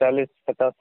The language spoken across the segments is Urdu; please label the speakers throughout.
Speaker 1: 40-50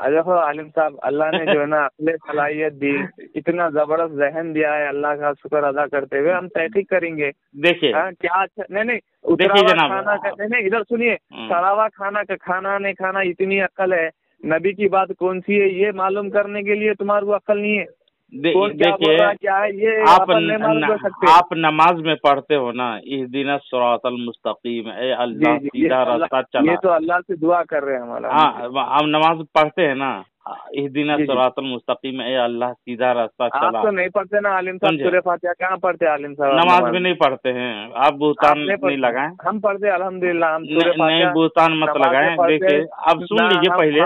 Speaker 1: دیکھو عالم صاحب، اللہ نے جو ہے نا عقل صلاحیت دی، اتنا زبردست ذہن دیا ہے، اللہ کا شکر ادا کرتے ہوئے ہم تحقیق کریں گے۔
Speaker 2: دیکھیے
Speaker 1: کیا نہیں اترا ہوا کھانا کا نہیں، ادھر سنیے، سڑا ہوا کھانا کا کھانا نہیں کھانا، اتنی عقل ہے۔ نبی کی بات کون سی ہے یہ معلوم کرنے کے لیے تمہارے کو عقل نہیں ہے؟
Speaker 2: دیکھیے آپ نماز میں پڑھتے ہو نا، اہدنا الصراط المستقیم، اے اللہ سیدھا راستہ چلا،
Speaker 1: یہ تو اللہ سے دعا کر رہے ہیں ہمارا۔
Speaker 2: ہاں ہم نماز پڑھتے ہیں نا، اہدنا الصراط المستقیم، اے اللہ سیدھا راستہ چلا۔
Speaker 1: آپ تو نہیں پڑھتے نا عالم صاحب، سورہ فاتحہ کہاں پڑھتے عالم صاحب؟
Speaker 2: نماز میں نہیں پڑھتے ہیں آپ، بہتان نہیں لگائیں،
Speaker 1: ہم پڑھتے الحمدللہ، ہم
Speaker 2: نہیں بہتان مت لگائیں۔ دیکھیے اب سن لیجیے پہلے،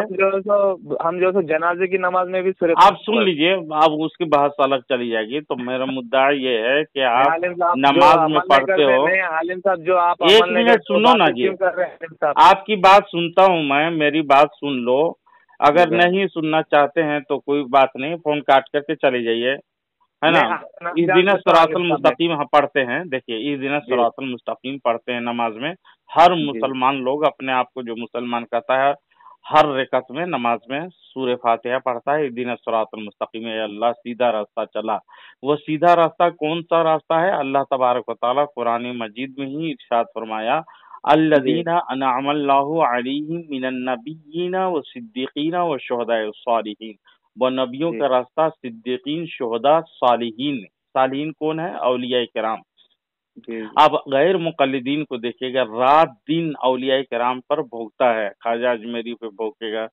Speaker 1: ہم جو جنازے کی نماز میں بھی
Speaker 2: آپ سن لیجیے، اب اس کی بحث الگ چلی جائے گی۔ تو میرا مدعا یہ ہے کہ آپ نماز میں پڑھتے ہو،
Speaker 1: عالم صاحب جو آپ
Speaker 2: ایک منٹ سنو نا جی، آپ کی بات سنتا ہوں میں، میری بات سن لو، اگر نہیں سننا چاہتے ہیں تو کوئی بات نہیں، فون کاٹ کر کے چلے جائیے، ہے نا۔ اہدنا الصراط المستقیم ہم پڑھتے ہیں، دیکھیے اہدنا الصراط المستقیم پڑھتے ہیں نماز میں، ہر مسلمان لوگ اپنے آپ کو جو مسلمان کہتا ہے ہر رکعت میں نماز میں سورہ فاتحہ پڑھتا ہے، اہدنا الصراط المستقیم، اے اللہ سیدھا راستہ چلا۔ وہ سیدھا راستہ کون سا راستہ ہے؟ اللہ تبارک و تعالیٰ قرآن مجید میں ہی ارشاد فرمایا، الذین انعم اللہ علیہم من النبیین والصدیقین والشہداء والصالحین، وہ نبیوں کا راستہ صدیقین، شہداء، صالحین۔ صالحین کون ہے؟ اولیاء کرام۔ اب غیر مقلدین کو دیکھیے گا، رات دن اولیاء کرام پر بھوکتا ہے، خواجہ اجمیری پہ بھوکے گا،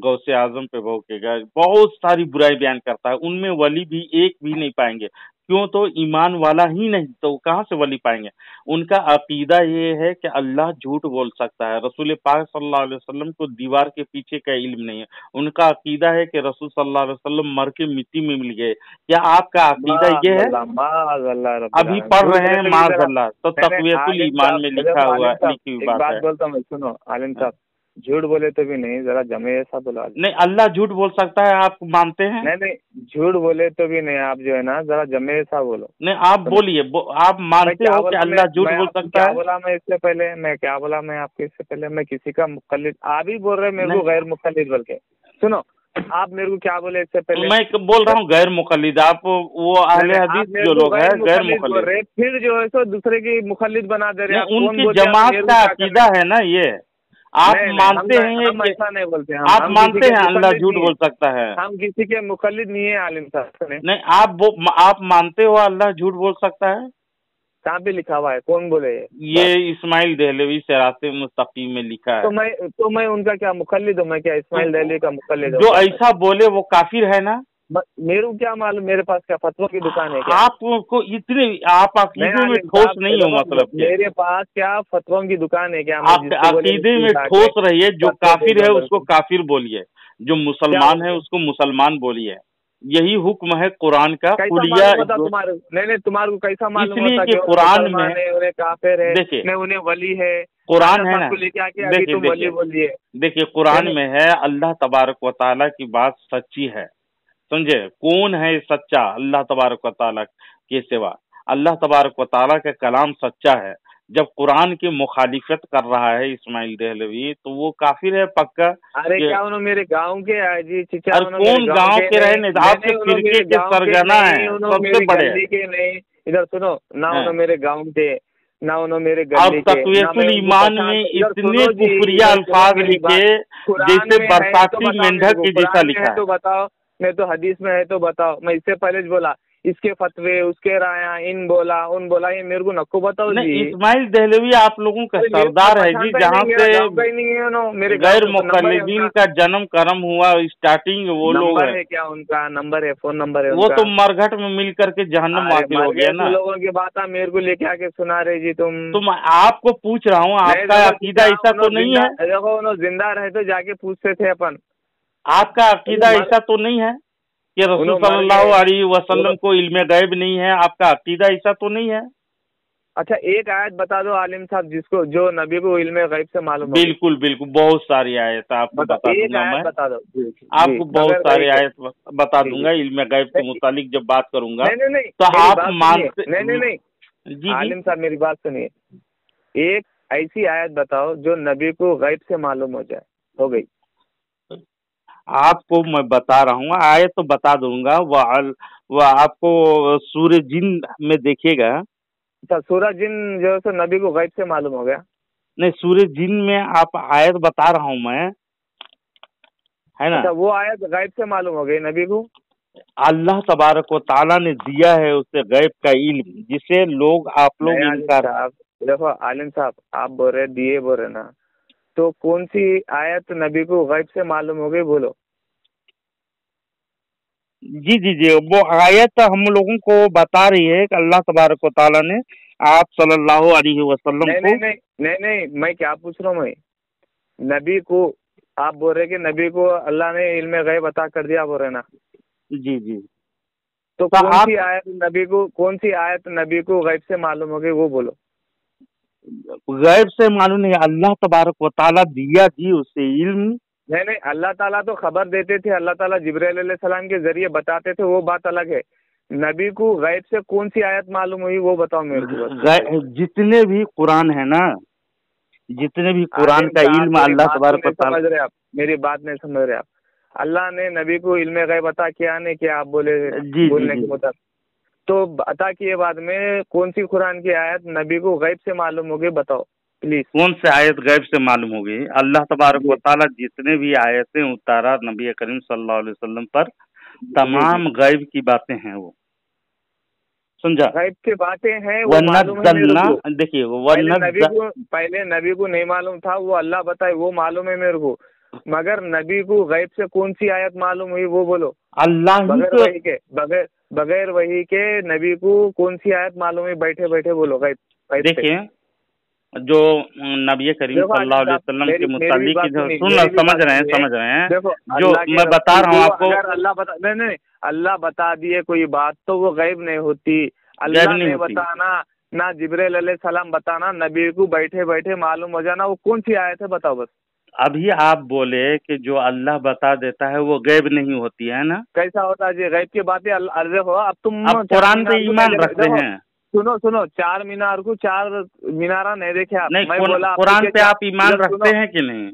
Speaker 2: غوث اعظم پہ بھوکے گا، بہت ساری برائی بیان کرتا ہے، ان میں ولی بھی ایک بھی نہیں پائیں گے، کیوں؟ تو ایمان والا ہی نہیں، تو کہاں سے ولی پائیں گے؟ ان کا عقیدہ یہ ہے کہ اللہ جھوٹ بول سکتا ہے، رسول پاک صلی اللہ علیہ وسلم کو دیوار کے پیچھے کا علم نہیں ہے، ان کا عقیدہ ہے کہ رسول صلی اللہ علیہ وسلم مر کے مٹی میں مل گئے۔ کیا آپ کا عقیدہ یہ ہے؟ ابھی پڑھ رہے ہیں معاذ اللہ، تو تقویۃ الایمان میں لکھا ہوا لکھی ہوئی بات ہے۔
Speaker 1: بولتا ہوں سنو عالم صاحب، جھوٹ بولے تو بھی نہیں، ذرا جمع ایسا بلا
Speaker 2: نہیں، اللہ جھوٹ بول سکتا ہے، آپ مانتے ہیں؟
Speaker 1: نہیں جھوٹ بولے تو بھی نہیں، آپ جو ہے نا ذرا جمع ایسا بولو۔
Speaker 2: نہیں آپ بولیے، آپ مانتے ہو کہ اللہ جھوٹ بول سکتا ہے؟
Speaker 1: کیا بولا میں اس سے پہلے؟ میں کیا بولا میں آپ کے اس سے پہلے؟ میں کسی کا مقلد، آپ ہی بول رہے میرے کو غیر مقلد، بلکہ سنو آپ میرے کو کیا بولے اس سے پہلے؟
Speaker 2: میں بول رہا ہوں غیر مقلد، آپ وہ اہل حدیث جو لوگ ہیں غیر مقلد،
Speaker 1: پھر جو ہے سو دوسرے کی مقلد بنا دے رہے ہیں،
Speaker 2: ان کی جماعت کا عقیدہ ہے نا یہ۔ آپ مانتے ہیں کہ
Speaker 1: ایسا نہیں بولتے،
Speaker 2: آپ مانتے ہیں اللہ جھوٹ بول سکتا ہے؟
Speaker 1: ہم کسی کے مقلد نہیں ہیں عالم صاحب۔
Speaker 2: نہیں آپ مانتے ہو اللہ جھوٹ بول سکتا ہے؟
Speaker 1: کہاں پہ لکھا ہوا ہے؟ کون بولے؟
Speaker 2: یہ اسماعیل دہلوی صراط مستقیم میں لکھا ہے۔
Speaker 1: تو میں ان کا کیا مقلد ہوں؟ میں کیا اسماعیل دہلوی کا مقلد ہوں؟
Speaker 2: جو ایسا بولے وہ کافر ہے نا؟
Speaker 1: میرے کو کیا معلوم، میرے پاس کیا فتویٰ کی دکان ہے کیا؟
Speaker 2: آپ کو اتنے آپ عقیدے میں ٹھوس نہیں ہو، مطلب
Speaker 1: میرے پاس کیا فتویٰ کی دکان ہے کیا؟
Speaker 2: آپ عقیدے میں ٹھوس رہیے، جو کافر ہے اس کو کافر بولیے، جو مسلمان ہے اس کو مسلمان بولیے، یہی حکم ہے قرآن کا۔
Speaker 1: نہیں تمہارے کو کیسا معلوم ہوتا کہ
Speaker 2: قرآن میں
Speaker 1: کافر ہے،
Speaker 2: دیکھیے
Speaker 1: میں انہیں ولی ہے،
Speaker 2: قرآن ہے نا، دیکھیے قرآن میں ہے اللہ تبارک و تعالیٰ کی بات سچی ہے، سمجھے؟ کون ہے سچا؟ اللہ تبارک و تعالیٰ کے سوا، اللہ تبارک و تعالیٰ کا کلام سچا ہے۔ جب قرآن کی مخالفت کر رہا ہے اسماعیل دہلوی تو وہ کافر ہے پکا۔
Speaker 1: ارے کیا انہوں میرے گاؤں کے ہے جی چچا؟
Speaker 2: کون گاؤں کے رہے؟ آپ کے فرقے کے سرگنا ہیں، سب سے بڑے۔
Speaker 1: ادھر سنو، نہ انہوں میرے گاؤں کے، نہ انہوں میرے گلی کے۔
Speaker 2: تقویۃ الایمان میں اتنے کفریہ الفاظ لکھے جیسے برساتی مینڈک کے جیسا لکھا ہے۔
Speaker 1: تو بتاؤ، میں تو حدیث میں ہے تو بتاؤ۔ میں اس سے پہلے بولا اس کے فتوے، اس کے رایا، ان بولا ان بولا، یہ میرے کو نکو بتاؤ جی۔
Speaker 2: اسماعیل دہلوی آپ لوگوں کا سردار ہے جی، جہاں سے غیر مقلدین کا جنم کرم ہوا، اسٹارٹنگ وہ لوگ ہیں۔
Speaker 1: کیا ان کا نمبر ہے؟ فون نمبر ہے؟
Speaker 2: وہ تو مرگھٹ میں مل کر کے جہنم واقع ہو گیا نا۔
Speaker 1: لوگوں کی بات میرے کو لے کے آ کے سنا رہے جی تم۔
Speaker 2: آپ کو پوچھ رہا ہوں، آپ کا عقیدہ ایسا تو نہیں ہے؟
Speaker 1: دیکھو انہوں زندہ رہے تو جا کے پوچھتے تھے اپن،
Speaker 2: آپ کا عقیدہ ایسا تو نہیں ہے کہ رسول صلی اللہ علیہ وسلم کو علم غیب نہیں ہے؟ آپ کا عقیدہ ایسا تو نہیں ہے؟
Speaker 1: اچھا ایک آیت بتا دو عالم صاحب جس کو، جو نبی کو علم غیب سے معلوم۔
Speaker 2: بالکل بالکل، بہت ساری آیت آپ کو بتا دوں گا میں،
Speaker 1: بتا دو
Speaker 2: آپ کو بہت ساری آیت بتا دوں گا علم غیب کے متعلق جب بات کروں گا تو آپ مانتے
Speaker 1: نہیں۔ جی عالم صاحب میری بات سنیے، ایک ایسی آیت بتاؤ جو نبی کو غیب سے معلوم ہو جائے، ہو گئی۔
Speaker 2: آپ کو میں بتا رہا ہوں، آیت تو بتا دوں گا، وہ آپ کو سورہ جن میں دیکھیے گا.
Speaker 1: اچھا سورہ جن جو ہے سو نبی کو غیب سے معلوم ہو گیا؟
Speaker 2: نہیں، سورہ جن میں آپ آیت بتا رہا ہوں میں، ہے نا.
Speaker 1: اچھا وہ آیت غیب سے معلوم ہو گئی نبی کو؟
Speaker 2: اللہ تبارک و تعالیٰ نے دیا ہے اسے غیب کا علم، جسے آپ لوگ
Speaker 1: نہیں عالم
Speaker 2: انکار.
Speaker 1: صاحب دیکھو، عالم صاحب آپ بول رہے دیے بول رہے نا، تو کون سی آیت نبی کو غیب سے معلوم ہو گئی بولو؟
Speaker 2: جی جی جی، وہ آیت ہم لوگوں کو بتا رہی ہے کہ اللہ تبارک و تعالیٰ نے آپ صلی اللہ علیہ وسلم
Speaker 1: نہیں
Speaker 2: کو.
Speaker 1: نہیں نہیں نہیں نہیں، میں کیا پوچھ رہا ہوں، میں نبی کو آپ بول رہے کہ نبی کو اللہ نے علم غیب عطا کر دیا بول رہے نا.
Speaker 2: جی جی،
Speaker 1: تو
Speaker 2: تو
Speaker 1: کون
Speaker 2: آپ
Speaker 1: سی آیت نبی کو غیب سے معلوم ہو گئی وہ بولو؟
Speaker 2: غیب سے معلوم نہیں، اللہ تبارک و تعالیٰ دیا جی اسے علم.
Speaker 1: نہیں نہیں، اللہ تعالیٰ تو خبر دیتے تھے، اللہ تعالیٰ جبرائیل علیہ السلام کے ذریعے بتاتے تھے، وہ بات الگ ہے. نبی کو غیب سے کون سی آیت معلوم ہوئی وہ بتاؤ میرے کو.
Speaker 2: جتنے بھی قرآن ہے نا، جتنے بھی قرآن
Speaker 1: عالم
Speaker 2: کا
Speaker 1: صاحب
Speaker 2: علم
Speaker 1: میری
Speaker 2: اللہ
Speaker 1: بات کو
Speaker 2: تبارک و
Speaker 1: نہیں
Speaker 2: تعالیٰ.
Speaker 1: سمجھ رہے آپ، میری بات نہیں سمجھ رہے آپ. اللہ نے نبی کو علم غیب عطا کیا نہیں کیا آپ بولے
Speaker 2: جی
Speaker 1: بولنے
Speaker 2: جی
Speaker 1: کے
Speaker 2: جی،
Speaker 1: مطابق، تو عطا کیے بعد میں کون سی قرآن کی آیت نبی کو غیب سے معلوم ہوگی بتاؤ پلیز.
Speaker 2: کون سے آیت غیب سے معلوم ہو گئی؟ اللہ تبارک
Speaker 1: جی
Speaker 2: و تعالیٰ جتنے بھی آیتیں اتارا نبی کریم صلی اللہ علیہ وسلم پر،
Speaker 1: جی جی،
Speaker 2: تمام غیب کی باتیں ہیں وہ، سمجھا.
Speaker 1: غیب کی باتیں ہیں وہ معلوم ہے میرے کو.
Speaker 2: دیکھیے
Speaker 1: پہلے نبی کو نہیں معلوم تھا، وہ اللہ بتائے وہ معلوم ہے میرے کو، مگر نبی کو غیب سے کون سی آیت معلوم ہوئی وہ بولو.
Speaker 2: اللہ ہی
Speaker 1: بغیر
Speaker 2: کو.
Speaker 1: وحی کے بغیر وحی کے نبی کو کون سی آیت معلوم ہوئی بیٹھے بیٹھے بولو غیب سے.
Speaker 2: دیکھیے جو نبی کریم صلی اللہ علیہ وسلم کے متعلق سمجھ رہے ہیں جو میں بتا رہا ہوں آپ کو.
Speaker 1: نہیں اللہ بتا دیے کوئی بات تو وہ غیب نہیں ہوتی. اللہ نے بتانا نہ جبرائیل علیہ السلام بتانا، نبی کو بیٹھے بیٹھے معلوم ہو جانا، وہ کون سی آیت ہے بتاؤ بس.
Speaker 2: ابھی آپ بولے کہ جو اللہ بتا دیتا ہے وہ غیب نہیں ہوتی ہے نا.
Speaker 1: کیسا ہوتا ہے جی غیب کی باتیں عرض ہو. اب تم
Speaker 2: قرآن پہ ایمان رکھتے ہیں.
Speaker 1: سنو 4 مینار کو 4 مینارہ نہیں دیکھے آپ.
Speaker 2: نہیں، قرآن پہ آپ ایمان رکھتے ہیں کہ نہیں؟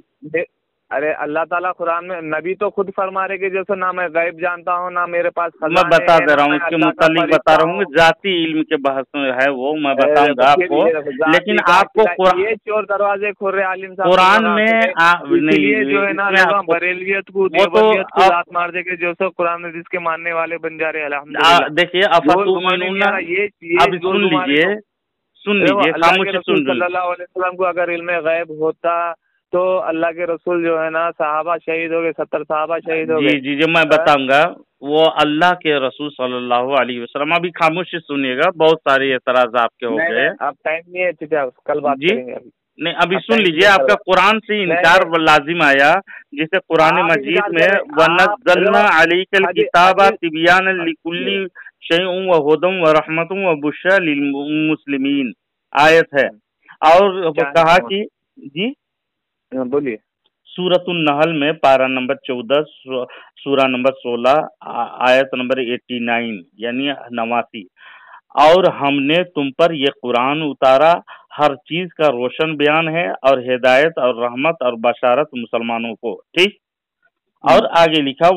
Speaker 1: ارے اللہ تعالیٰ قرآن میں نبی تو خود فرما رہے کہ جیسے نہ میں غیب جانتا ہوں نہ میرے پاس
Speaker 2: میں بتا دے رہا ہوں، اس کے متعلق بتا رہا ہوں، ذاتی علم کے بحث ہے وہ میں بتاؤں گا آپ کو. لیکن آپ کو
Speaker 1: یہ چور دروازے کھول رہے عالم صاحب
Speaker 2: قرآن میں
Speaker 1: جو ہے نا بریلویت کو دیوبندیت کو لات مار دے کے جو سو قرآن حدیث کے ماننے والے بن جا رہے الحمدللہ.
Speaker 2: دیکھیے اب سن لیجیے خاموشی سن.
Speaker 1: صلی اللہ علیہ وسلم کو اگر علم غیب ہوتا تو اللہ کے رسول جو ہے نا صحابہ شہید ہو گئے، 70 صحابہ شہید ہو گئے.
Speaker 2: جی میں بتاؤں گا. وہ اللہ کے رسول صلی اللہ علیہ وسلم، ابھی خاموشی سنیے گا، بہت سارے اعتراض آپ کے ہو گئے.
Speaker 1: اب ٹائم نہیں ہے، کل بات کریں گے.
Speaker 2: نہیں ابھی سن لیجیے، آپ کا قرآن سے انکار لازم آیا، جسے قرآن مجید میں وَنَزَّلْنَا عَلَيْكَ الْكِتَابَ تِبْيَانًا لِكُلِّ شَيْءٍ وَهُدًى وَرَحْمَةً وَبُشْرَىٰ لِلْمُسْلِمِينَ آیت ہے. اور کہا کہ جی
Speaker 1: بولیے
Speaker 2: سورۃ النحل میں پارہ نمبر 14 سورہ نمبر 16 آیت نمبر 89 یعنی 89، اور ہم نے تم پر یہ قرآن اتارا ہر چیز کا روشن بیان ہے اور ہدایت اور رحمت اور بشارت مسلمانوں کو. ٹھیک. اور آگے لکھا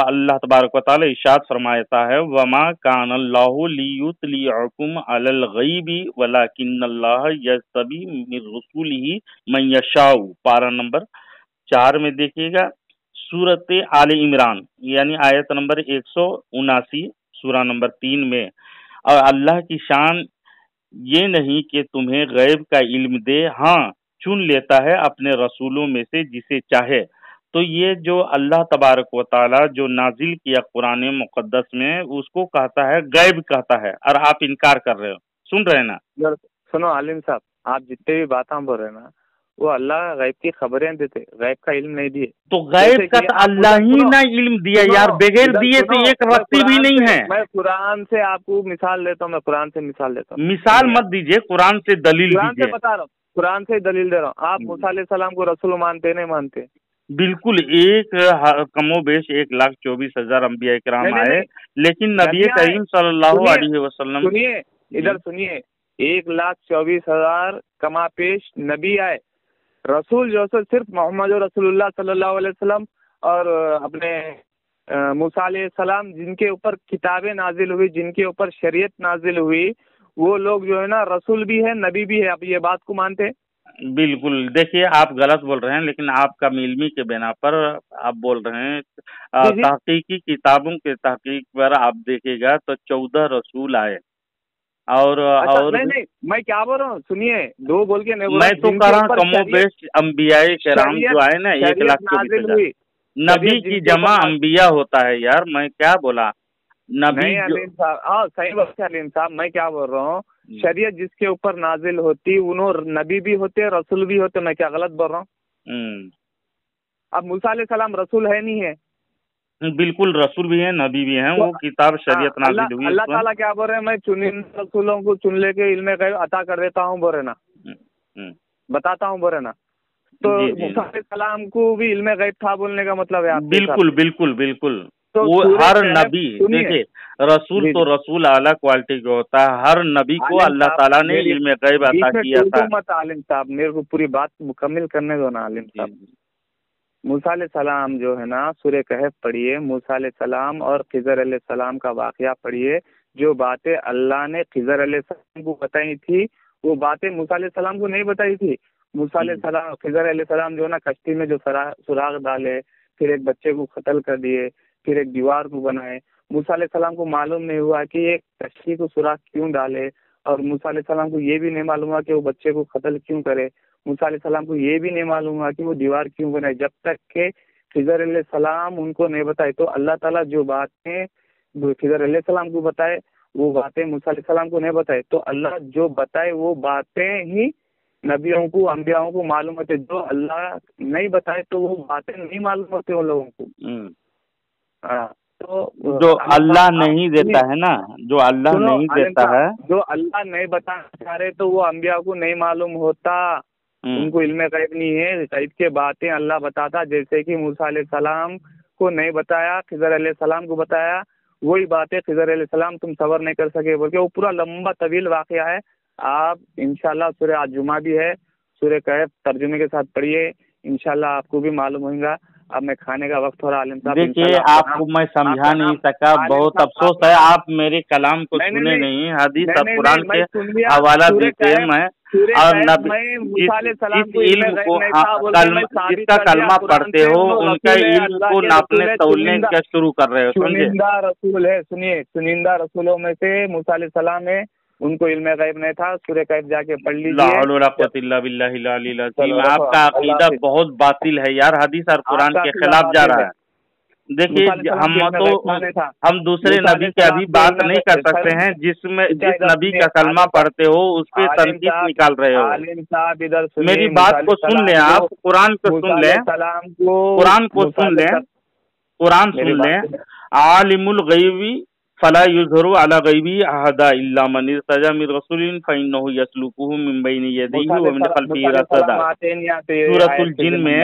Speaker 2: اللہ تبارک و تعالی ارشاد فرماتا ہے وما کان اللہ لیطلعکم علی الغیب ولکن اللہ یجتبی من رسولہ من یشاء. پارہ نمبر 4 میں دیکھیے گا سورۃ آل عمران یعنی آیت نمبر 179 سورہ نمبر 3 میں. اور اللہ کی شان یہ نہیں کہ تمہیں غیب کا علم دے، ہاں چن لیتا ہے اپنے رسولوں میں سے جسے چاہے. تو یہ جو اللہ تبارک و تعالی جو نازل کیا قرآن مقدس میں اس کو کہتا ہے غیب کہتا ہے، اور آپ انکار کر رہے ہو. سن رہے ہیں نا؟
Speaker 1: سنو عالم صاحب، آپ جتنے بھی باتیں بول رہے ہیں نا وہ اللہ غیب کی خبریں دیتے، غیب کا علم نہیں دیے.
Speaker 2: تو غیب کا تو اللہ ہی نہ علم دیا یار، بغیر دیے تو ایک رتی بھی نہیں ہے.
Speaker 1: میں قرآن سے آپ کو مثال دیتا ہوں، میں قرآن سے مثال دیتا ہوں.
Speaker 2: مثال مت دیجئے، قرآن سے دلیل دیجئے.
Speaker 1: قرآن سے بتا رہا ہوں، قرآن سے دلیل دے رہا ہوں. آپ موسیٰ علیہ السلام کو رسول مانتے نہیں مانتے؟
Speaker 2: بالکل. کم و بیش 1,24,000 انبیاء کرام آئے، لیکن نبی کریم صلی اللہ علیہ وسلم
Speaker 1: سنیے ادھر سنیے، 1,24,000 کما پیش نبی آئے، رسول جو صرف محمد رسول اللہ صلی اللہ علیہ وسلم اور اپنے موسیٰ علیہ السلام جن کے اوپر کتابیں نازل ہوئی، جن کے اوپر شریعت نازل ہوئی، وہ لوگ جو ہے نا رسول بھی ہے، نبی بھی ہے. آپ یہ بات کو مانتے ہیں؟
Speaker 2: بالکل. دیکھیے آپ غلط بول رہے ہیں، لیکن آپ کا علمی کے بنا پر آپ بول رہے ہیں. تحقیقی کتابوں کے تحقیق پر آپ دیکھے گا تو 14 رسول آئے. اور
Speaker 1: نہیں میں کیا بول رہا ہوں، سنیے، دو بول کے نہیں بول
Speaker 2: میں
Speaker 1: رہا.
Speaker 2: تو کہہ رہا ہوں کم و بیش انبیاء کرام جو آئے نا 1 لاکھ کے نبی کی جمع انبیاء ہوتا ہے یار. میں کیا بولا نبی؟
Speaker 1: علیم صاحب، ہاں صحیح بات ہے علیم صاحب. میں کیا بول رہا ہوں، شریعت جس کے اوپر نازل ہوتی انہوں نبی بھی ہوتے رسول بھی ہوتے. میں کیا غلط بول رہا ہوں؟ اب موسیٰ علیہ السلام رسول ہے نہیں ہے؟
Speaker 2: بالکل رسول بھی ہیں، نبی بھی ہیں. وہ کتاب شریعت نازل ہوئی.
Speaker 1: اللہ تعالیٰ کیا بول رہے ہیں، میں چنندہ رسولوں کو چن لے کے علم غیب عطا کر دیتا ہوں، بول رہے نا، بتاتا ہوں، بول رہے نا. تو موسیٰ علیہ السلام کو بھی علم غیب تھا بولنے کا مطلب ہے؟
Speaker 2: بالکل بالکل بالکل. وہ ہر نبی، دیکھیے رسول تو رسول اعلیٰ کوالٹی کا ہوتا ہے. ہر نبی کو اللہ تعالیٰ نے علم غیب عطا کیا تھا.
Speaker 1: مت عالم صاحب، میرے کو پوری بات مکمل کرنے دو نا عالم صاحب. موسیٰ علیہ السلام جو ہے نا سورہ کہف پڑھیے، موسیٰ علیہ السلام اور خضر علیہ السلام کا واقعہ پڑھیے. جو باتیں اللہ نے خضر علیہ السلام کو بتائی تھی وہ باتیں موسیٰ علیہ السلام کو نہیں بتائی تھی. موسیٰ علیہ السلام، خضر علیہ السلام جو ہے نا کشتی میں جو سراغ ڈالے، پھر ایک بچے کو قتل کر دیے، پھر ایک دیوار کو بنائے. موسیٰ علیہ السلام کو معلوم نہیں ہوا کہ ایک کشتی کو سوراخ کیوں ڈالے، اور موسیٰ علیہ السلام کو یہ بھی نہیں معلوم ہوا کہ وہ بچے کو قتل کیوں کرے. موسیٰ علیہ السلام کو یہ بھی نہیں معلوم ہوا کہ وہ دیوار کیوں بنائے، جب تک کہ خضر علیہ السلام ان کو نہیں بتائے. تو اللہ تعالیٰ جو باتیں خضر علیہ السلام کو بتائے وہ باتیں موسیٰ علیہ السلام کو نہیں بتائے. تو اللہ جو بتائے وہ باتیں ہی نبیوں کو، انبیاؤں کو معلوم ہوتے. جو اللہ نہیں بتائے تو وہ باتیں نہیں معلوم ہوتے ان لوگوں کو. تو
Speaker 2: جو اللہ نہیں دیتا ہے نا، جو اللہ نہیں دیتا ہے،
Speaker 1: جو اللہ نہیں بتانا چاہ رہے تو وہ انبیاء کو نہیں معلوم ہوتا. ان کو علم غیب نہیں ہے. غیب کے باتیں اللہ بتاتا، جیسے کہ موسیٰ علیہ السلام کو نہیں بتایا، خضر علیہ السلام کو بتایا. وہی باتیں خضر علیہ السلام تم صبر نہیں کر سکے بول کے وہ پورا لمبا طویل واقعہ ہے. آپ انشاءاللہ سورہ آج جمعہ بھی ہے، سورہ کہف ترجمے کے ساتھ پڑھیے، انشاءاللہ آپ کو بھی معلوم ہوگا. اب میں کھانے کا وقت ہو رہا عالم صاحب.
Speaker 2: دیکھیے آپ کو میں سمجھا نہیں سکا، بہت افسوس ہے. آپ میرے کلام کو سنے نہیں، حدیث اور قرآن کے حوالہ دیتے میں، اور اس علم کو جس کا کلمہ پڑھتے ہو ان کا علم کو ناپنے تولنے کا شروع کر رہے ہو.
Speaker 1: چنندہ رسول ہے، سنیے، چنندہ رسولوں میں سے موسیٰ علیہ السلام ہے. ان کو علم غیب نہیں تھا. سورہ کہف جا کے پڑھ لیجیے.
Speaker 2: لا حول ولا قوۃ الا باللہ العلی العظیم. آپ کا عقیدہ بہت باطل ہے یار، حدیث اور قرآن کے خلاف جا رہا ہے. دیکھیے ہم دوسرے نبی کی ابھی بات نہیں کر سکتے ہیں جس نبی کا کلمہ پڑھتے ہو اس پہ تنقید نکال رہے ہو. میری بات کو سن لیں، آپ قرآن کو سن لیں، قرآن کو سن لیں، قرآن سن لیں. عالم الغیب فلا یظہر علی غیبہ احدا الا من ارتضی من رسول فانہ یسلکہ من بین یدیہ ومن خلفہ رصدا. سورۃ الجن میں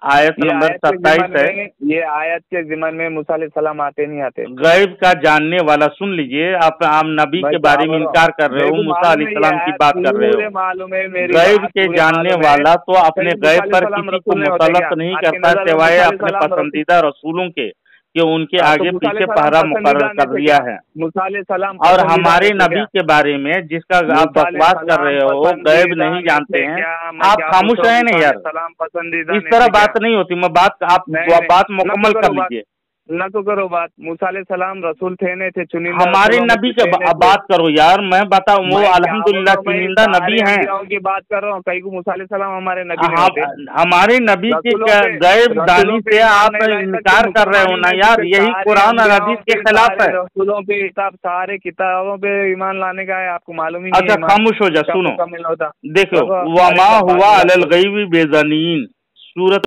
Speaker 2: آیت نمبر 27 ہے.
Speaker 1: یہ آیت کے ضمن میں موسیٰ علیہ السلام آتے نہیں آتے.
Speaker 2: غیب کا جاننے والا، سن لیجئے، آپ نبی کے بارے میں انکار کر رہے ہو، موسیٰ علیہ السلام کی بات کر رہے ہو. غیب کے جاننے والا تو اپنے غیب پر کسی کو مسلط نہیں کرتا سوائے اپنے پسندیدہ رسولوں کے، کہ ان کے آگے پیچھے پہرا مقرر کر دیا ہے. اور ہمارے نبی کے بارے میں جس کا آپ بکواس کر رہے ہو، غیب نہیں جانتے ہیں، آپ خاموش رہے نا یار. اس طرح بات نہیں ہوتی. میں آپ بات مکمل کر لیجیے.
Speaker 1: نہ تو کرو بات. موسیٰ علیہ السلام رسول تھے نہیں تھے؟ چنندہ
Speaker 2: ہمارے نبی کی بات کرو یار. میں بتاؤں وہ الحمدللہ چنندہ نبی ہیں.
Speaker 1: کی بات کر رہا ہوں. کئی کو موسیٰ علیہ السلام ہمارے نبی ہیں.
Speaker 2: ہمارے نبی کے غیب دانی سے آپ انکار کر رہے ہو نا یار. یہی قرآن اور حدیث کے خلاف ہے.
Speaker 1: رسولوں پہ کتاب، سارے کتابوں پہ ایمان لانے کا ہے، آپ کو معلوم ہی نہیں.
Speaker 2: اچھا خاموش ہو جا، سنو، دیکھو وما ہوا علی الغیب بضنین، سورۃ